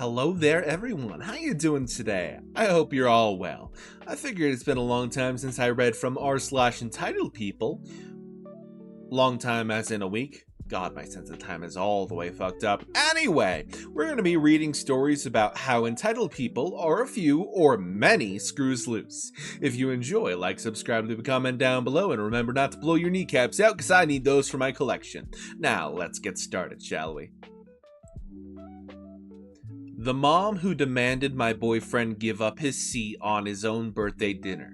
Hello there everyone, how you doing today? I hope you're all well. I figured it's been a long time since I read from r/entitled people. Long time as in a week. God, my sense of time is all the way fucked up. Anyway, we're going to be reading stories about how entitled people are a few or many screws loose. If you enjoy, like, subscribe, leave a comment down below, and remember not to blow your kneecaps out because I need those for my collection. Now, let's get started, shall we? The mom who demanded my boyfriend give up his seat on his own birthday dinner.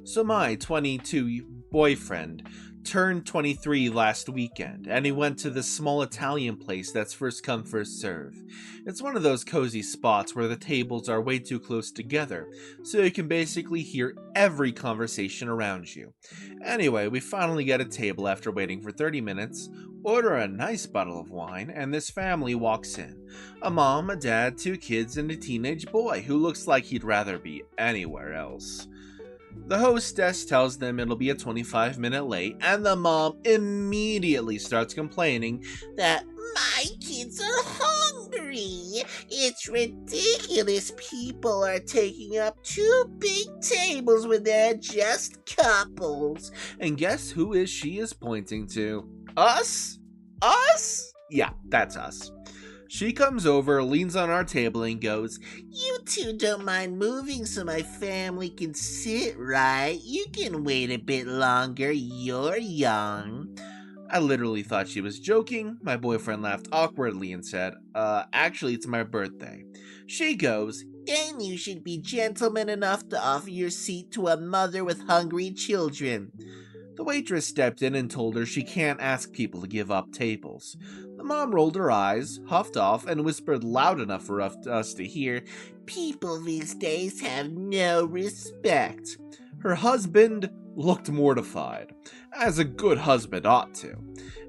So my 22 boyfriend turned 23 last weekend, and he went to this small Italian place that's first come first serve. It's one of those cozy spots where the tables are way too close together, so you can basically hear every conversation around you. Anyway, we finally get a table after waiting for 30 minutes, order a nice bottle of wine, and this family walks in. A mom, a dad, 2 kids, and a teenage boy who looks like he'd rather be anywhere else. The hostess tells them it'll be a 25-minute late, and the mom immediately starts complaining that my kids are hungry. It's ridiculous people are taking up 2 big tables when they're just couples. And guess who she is pointing to? Us? Us? Yeah, that's us. She comes over, leans on our table, and goes, "You two don't mind moving so my family can sit, right? You can wait a bit longer. You're young." I literally thought she was joking. My boyfriend laughed awkwardly and said, actually, it's my birthday. She goes, "Then you should be gentleman enough to offer your seat to a mother with hungry children." The waitress stepped in and told her she can't ask people to give up tables. The mom rolled her eyes, huffed off, and whispered loud enough for us to hear, "People these days have no respect." Her husband looked mortified, as a good husband ought to,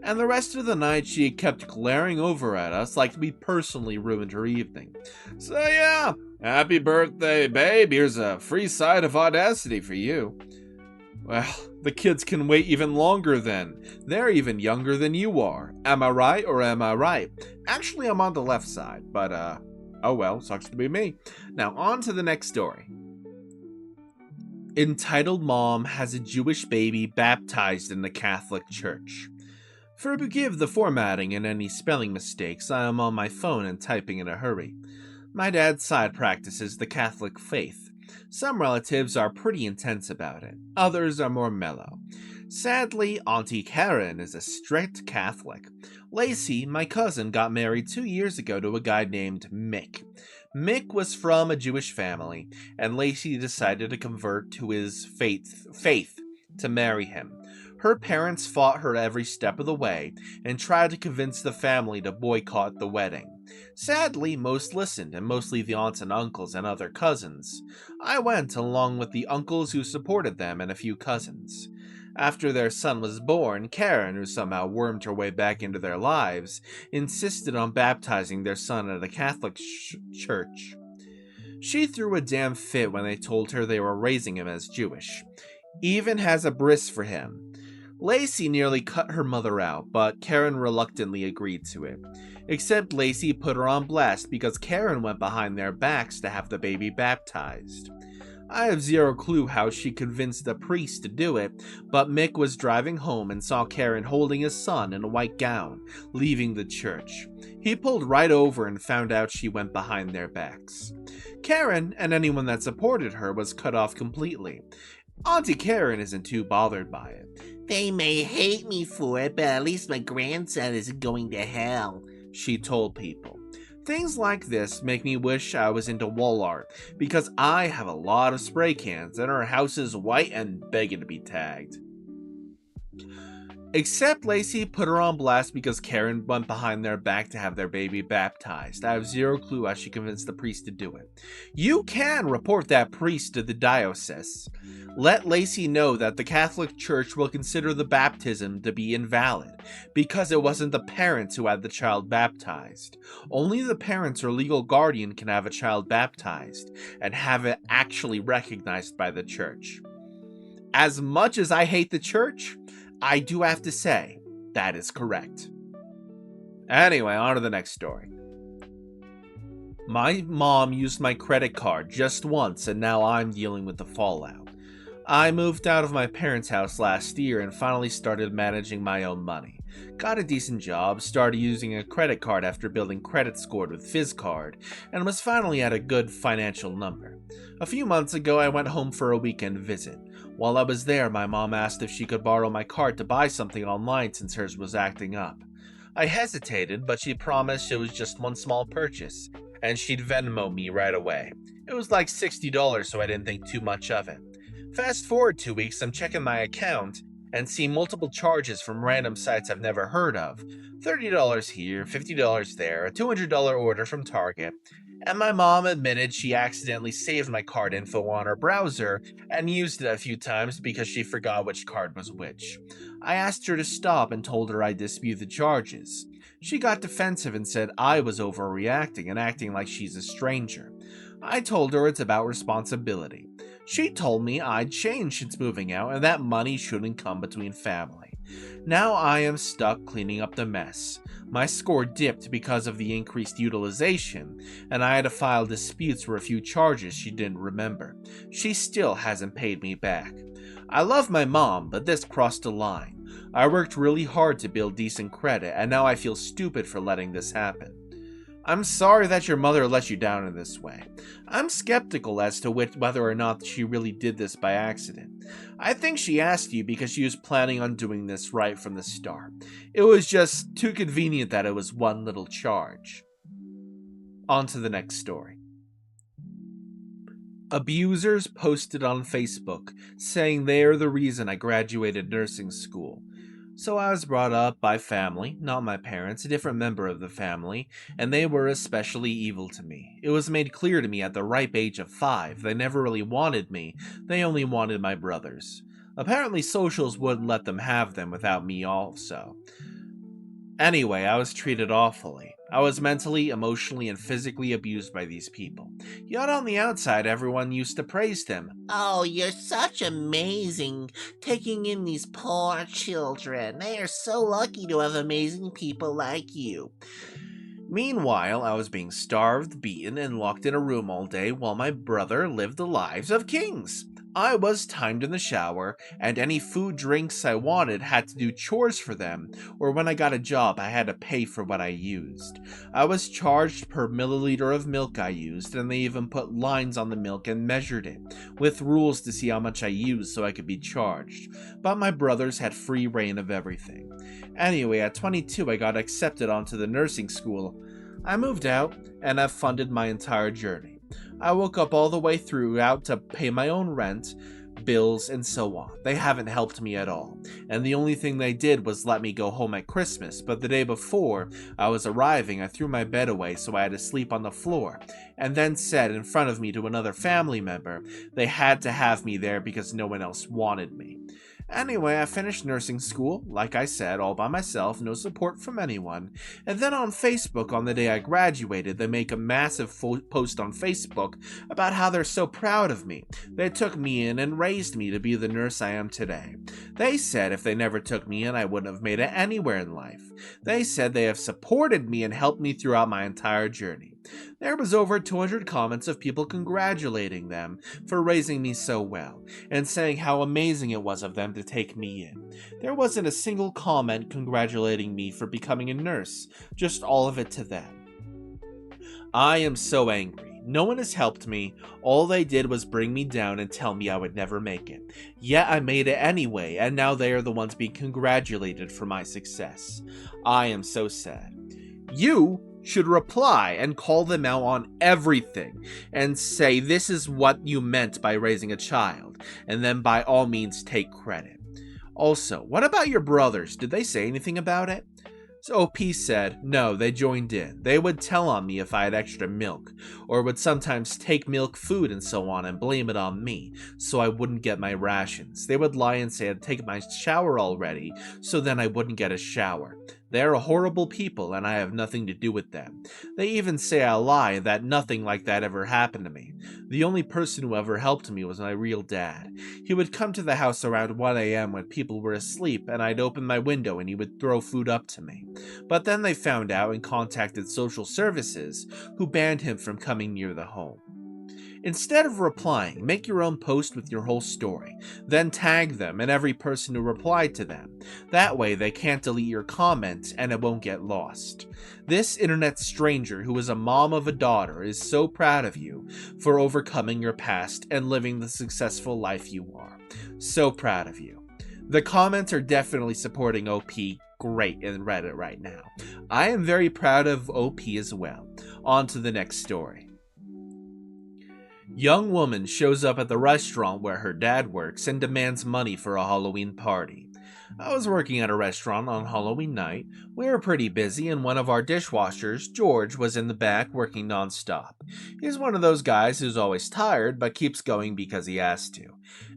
and the rest of the night she kept glaring over at us like we personally ruined her evening. So yeah, happy birthday, babe, here's a free side of Audacity for you. Well, the kids can wait even longer then. They're even younger than you are. Am I right or am I right? Actually, I'm on the left side, but oh well, sucks to be me. Now on to the next story. Entitled mom has a Jewish baby baptized in the Catholic Church. Forgive the formatting and any spelling mistakes, I am on my phone and typing in a hurry. My dad's side practices the Catholic faith. Some relatives are pretty intense about it, others are more mellow. Sadly, Auntie Karen is a strict Catholic. Lacey, my cousin, got married 2 years ago to a guy named Mick. Mick was from a Jewish family, and Lacey decided to convert to his faith to marry him. Her parents fought her every step of the way and tried to convince the family to boycott the wedding. Sadly, most listened, and mostly the aunts and uncles and other cousins. I went along with the uncles who supported them and a few cousins. After their son was born, Karen, who somehow wormed her way back into their lives, insisted on baptizing their son at a Catholic church. She threw a damn fit when they told her they were raising him as Jewish. Even has a bris for him. Lacey nearly cut her mother out, but Karen reluctantly agreed to it. Except Lacey put her on blast because Karen went behind their backs to have the baby baptized. I have zero clue how she convinced the priest to do it, but Mick was driving home and saw Karen holding his son in a white gown, leaving the church. He pulled right over and found out she went behind their backs. Karen, and anyone that supported her, was cut off completely. Auntie Karen isn't too bothered by it. "They may hate me for it, but at least my grandson isn't going to hell," she told people. Things like this make me wish I was into wall art, because I have a lot of spray cans and our house is white and begging to be tagged. Except Lacey put her on blast because Karen went behind their back to have their baby baptized. I have zero clue how she convinced the priest to do it. You can report that priest to the diocese. Let Lacey know that the Catholic Church will consider the baptism to be invalid because it wasn't the parents who had the child baptized. Only the parents or legal guardian can have a child baptized and have it actually recognized by the church. As much as I hate the church, I do have to say, that is correct. Anyway, on to the next story. My mom used my credit card just once, and now I'm dealing with the fallout. I moved out of my parents' house last year and finally started managing my own money. Got a decent job, started using a credit card after building credit scored with FizzCard, and was finally at a good financial number. A few months ago, I went home for a weekend visit. While I was there, my mom asked if she could borrow my card to buy something online since hers was acting up. I hesitated, but she promised it was just one small purchase, and she'd Venmo me right away. It was like $60, so I didn't think too much of it. Fast forward 2 weeks, I'm checking my account and see multiple charges from random sites I've never heard of. $30 here, $50 there, a $200 order from Target, and my mom admitted she accidentally saved my card info on her browser and used it a few times because she forgot which card was which. I asked her to stop and told her I'd dispute the charges. She got defensive and said I was overreacting and acting like she's a stranger. I told her it's about responsibility. She told me I'd changed since moving out and that money shouldn't come between family. Now I am stuck cleaning up the mess. My score dipped because of the increased utilization, and I had to file disputes for a few charges she didn't remember. She still hasn't paid me back. I love my mom, but this crossed a line. I worked really hard to build decent credit, and now I feel stupid for letting this happen. I'm sorry that your mother let you down in this way. I'm skeptical as to whether or not she really did this by accident. I think she asked you because she was planning on doing this right from the start. It was just too convenient that it was one little charge. On to the next story. Abusers posted on Facebook saying they are the reason I graduated nursing school. So I was brought up by family, not my parents, a different member of the family, and they were especially evil to me. It was made clear to me at the ripe age of 5 they never really wanted me, they only wanted my brothers. Apparently socials wouldn't let them have them without me also. Anyway, I was treated awfully. I was mentally, emotionally, and physically abused by these people. Yet on the outside, everyone used to praise them. Oh, you're such amazing, taking in these poor children. They are so lucky to have amazing people like you. Meanwhile, I was being starved, beaten, and locked in a room all day while my brother lived the lives of kings. I was timed in the shower, and any food drinks I wanted had to do chores for them, or when I got a job I had to pay for what I used. I was charged per milliliter of milk I used, and they even put lines on the milk and measured it, with rules to see how much I used so I could be charged. But my brothers had free reign of everything. Anyway, at 22 I got accepted onto the nursing school. I moved out, and have funded my entire journey. I woke up all the way throughout to pay my own rent, bills, and so on. They haven't helped me at all, and the only thing they did was let me go home at Christmas, but the day before I was arriving I threw my bed away so I had to sleep on the floor, and then said in front of me to another family member they had to have me there because no one else wanted me. Anyway, I finished nursing school, like I said, all by myself, no support from anyone. And then on Facebook, on the day I graduated, they make a massive post on Facebook about how they're so proud of me. They took me in and raised me to be the nurse I am today. They said if they never took me in, I wouldn't have made it anywhere in life. They said they have supported me and helped me throughout my entire journey. There was over 200 comments of people congratulating them for raising me so well, and saying how amazing it was of them to take me in. There wasn't a single comment congratulating me for becoming a nurse, just all of it to them. I am so angry. No one has helped me. All they did was bring me down and tell me I would never make it. Yet I made it anyway, and now they are the ones being congratulated for my success. I am so sad. You should reply and call them out on everything and say this is what you meant by raising a child, and then by all means take credit. Also, what about your brothers? Did they say anything about it? So OP said, no, they joined in. They would tell on me if I had extra milk, or would sometimes take milk food and so on and blame it on me, so I wouldn't get my rations. They would lie and say I'd taken my shower already, so then I wouldn't get a shower. They are horrible people and I have nothing to do with them. They even say I lie that nothing like that ever happened to me. The only person who ever helped me was my real dad. He would come to the house around 1 a.m. when people were asleep and I'd open my window and he would throw food up to me. But then they found out and contacted social services, who banned him from coming near the home. Instead of replying, make your own post with your whole story, then tag them and every person who replied to them. That way they can't delete your comment and it won't get lost. This internet stranger who is a mom of a daughter is so proud of you for overcoming your past and living the successful life you are. So proud of you. The comments are definitely supporting OP great in Reddit right now. I am very proud of OP as well. On to the next story. Young woman shows up at the restaurant where her dad works and demands money for a Halloween party. I was working at a restaurant on Halloween night. We were pretty busy and one of our dishwashers, George, was in the back working non-stop. He's one of those guys who's always tired but keeps going because he has to.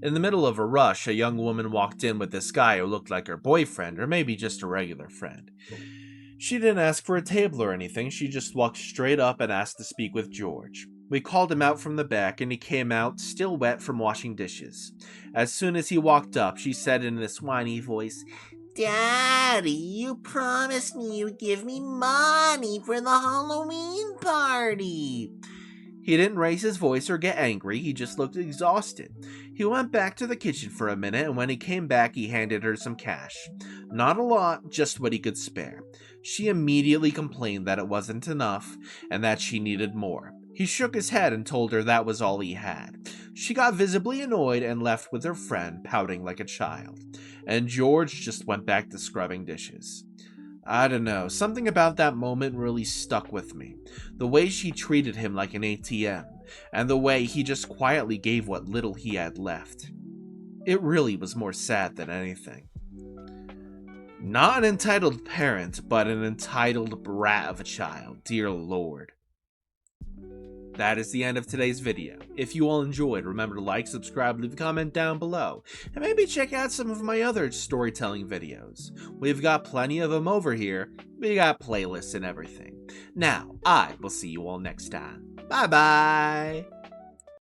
In the middle of a rush, a young woman walked in with this guy who looked like her boyfriend or maybe just a regular friend. She didn't ask for a table or anything, she just walked straight up and asked to speak with George. We called him out from the back and he came out, still wet from washing dishes. As soon as he walked up, she said in this whiny voice, Daddy, you promised me you'd give me money for the Halloween party. He didn't raise his voice or get angry, he just looked exhausted. He went back to the kitchen for a minute and when he came back he handed her some cash. Not a lot, just what he could spare. She immediately complained that it wasn't enough and that she needed more. He shook his head and told her that was all he had. She got visibly annoyed and left with her friend, pouting like a child. And George just went back to scrubbing dishes. I don't know, something about that moment really stuck with me. The way she treated him like an ATM, and the way he just quietly gave what little he had left. It really was more sad than anything. Not an entitled parent, but an entitled brat of a child, dear lord. That is the end of today's video. If you all enjoyed, remember to like, subscribe, leave a comment down below, and maybe check out some of my other storytelling videos. We've got plenty of them over here. We got playlists and everything. Now, I will see you all next time. Bye bye!